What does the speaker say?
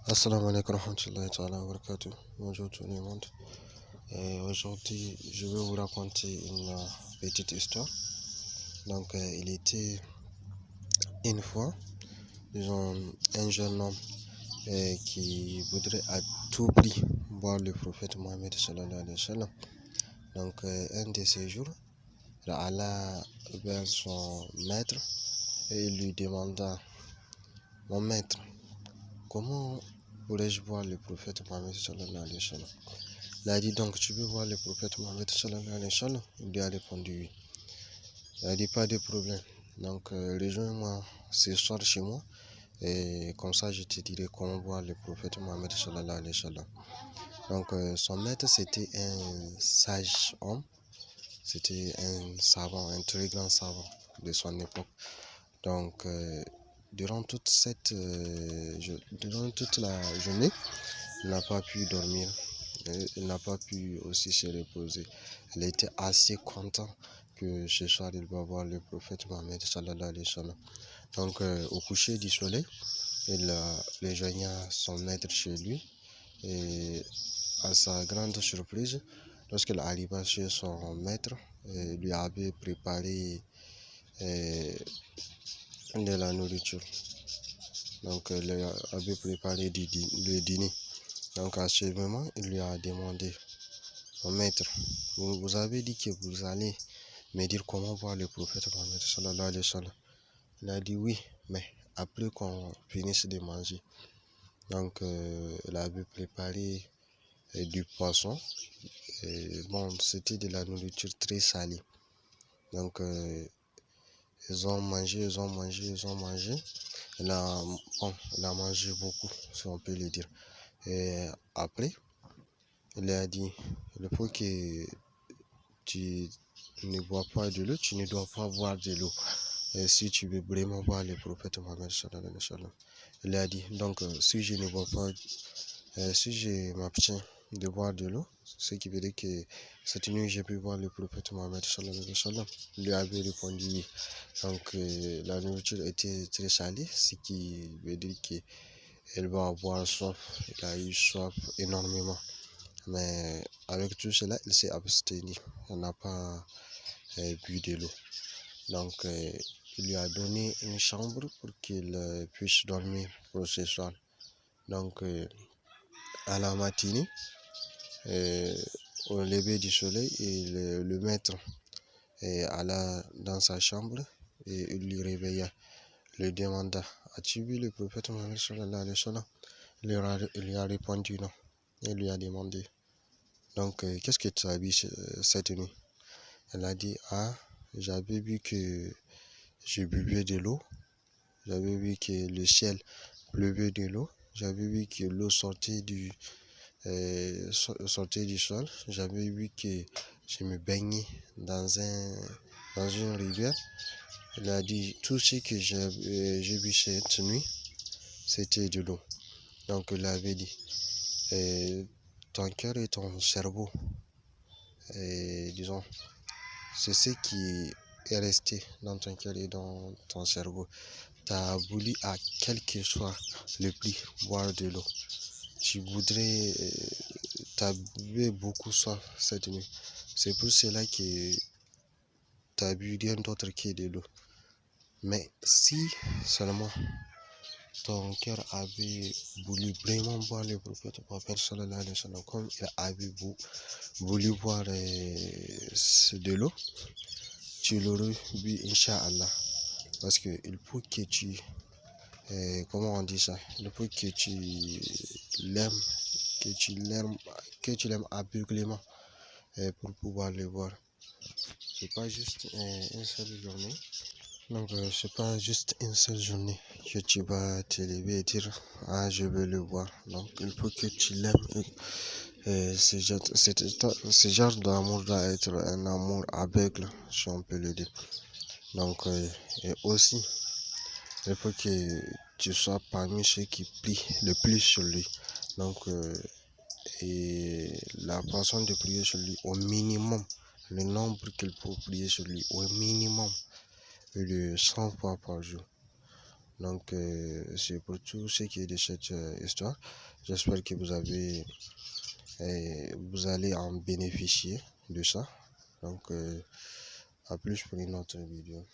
Assalamu alaikum warahmatullahi ta'ala wa barakatuh. Bonjour tout le monde. Aujourd'hui, je vais vous raconter une petite histoire. Donc, il était une fois, disons, un jeune homme qui voudrait à tout prix voir le prophète Mohammed sallallahu alayhi wa sallam. Donc, un de ces jours, il alla vers son maître et il lui demanda: Mon maître, comment pourrais-je voir le prophète Mohammed sallallahu alayhi wa sallam? Il a dit: Donc, tu veux voir le prophète Mohammed sallallahu alayhi wa sallam? Il lui a répondu oui. Il a dit: Pas de problème. Donc, rejoins-moi ce soir chez moi et comme ça, je te dirai comment voir le prophète Mohammed sallallahu alayhi wa sallam. Donc, son maître, c'était un sage homme. C'était un savant, un très grand savant de son époque. Donc, durant toute la journée, il n'a pas pu dormir. Il n'a pas pu aussi se reposer. Il était assez content que ce soir il va voir le prophète Mohammed sallallahu alayhi wa sallam. Donc, au coucher du soleil, il rejoigna son maître chez lui et à sa grande surprise, lorsqu'il arriva chez son maître, il lui avait préparé de la nourriture. Donc, il lui avait préparé le dîner. Donc, à ce moment, il lui a demandé: Mon maître, vous avez dit que vous allez me dire comment voir le prophète Mohammed sallallahu alayhi wa sallam. Il a dit oui, mais après qu'on finisse de manger. Donc, il avait préparé du poisson. Et bon, c'était de la nourriture très salée. Donc, ils ont mangé. Il a mangé beaucoup, si on peut le dire. Et après, il a dit: il faut que tu ne bois pas de l'eau, tu ne dois pas boire de l'eau. Et si tu veux vraiment voir le prophète Mohammed sallallahu alayhi wa sallam. Il a dit: donc, si je ne bois pas, si je m'abstiens de boire de l'eau, ce qui veut dire que cette nuit je peux voir le prophète Mohammed sallallahu alayhi wa sallam. Il lui avait répondu oui. Donc, la nourriture était très salée, ce qui veut dire qu'elle va avoir soif. Il a eu soif énormément. Mais avec tout cela, il s'est abstenu. Il n'a pas bu de l'eau. Donc, il lui a donné une chambre pour qu'il puisse dormir pour ce soir. Donc, à la matinée, au lever du soleil, le maître alla dans sa chambre et il lui réveilla. Il lui demanda: As-tu vu le prophète Mohammed sallallahu alayhi wa sallam? Il lui a répondu non. Il lui a demandé: Donc, qu'est-ce que tu as vu cette nuit? Elle a dit: Ah, j'avais vu que je buvais de l'eau. J'avais vu que le ciel pleuvait de l'eau. J'avais vu que l'eau sortait du sol. J'avais vu que je me baignais dans une rivière. Il a dit: tout ce que j'ai vu cette nuit, c'était de l'eau. Donc, il avait dit: ton cœur et ton cerveau, disons, c'est ce qui est resté dans ton cœur et dans ton cerveau. Tu as voulu à quel que soit le prix boire de l'eau. Tu voudrais, tu avais beaucoup soif cette nuit. C'est pour cela que tu as bu rien d'autre que de l'eau. Mais si seulement ton cœur avait voulu vraiment boire le prophète Mohammed sallallahu alayhi wa sallam, comme il avait voulu boire de l'eau, tu l'aurais bu, Inch'Allah. Parce qu'il faut que tu, comment on dit ça? Il faut que tu l'aimes, que tu l'aimes aveuglément pour pouvoir le voir. C'est pas juste une seule journée. Donc, c'est pas juste une seule journée que tu vas te lever et dire: Ah, je veux le voir. Donc, il faut que tu l'aimes. Ce genre d'amour doit être un amour aveugle, si on peut le dire. Donc, et aussi, il faut que tu sois parmi ceux qui prient le plus sur lui. Donc, et la façon de prier sur lui, au minimum, le nombre qu'il faut prier sur lui, au minimum, de 100 fois par jour. Donc c'est pour tout ce qui est de cette histoire. J'espère que vous allez en bénéficier de ça. Donc à plus pour une autre vidéo.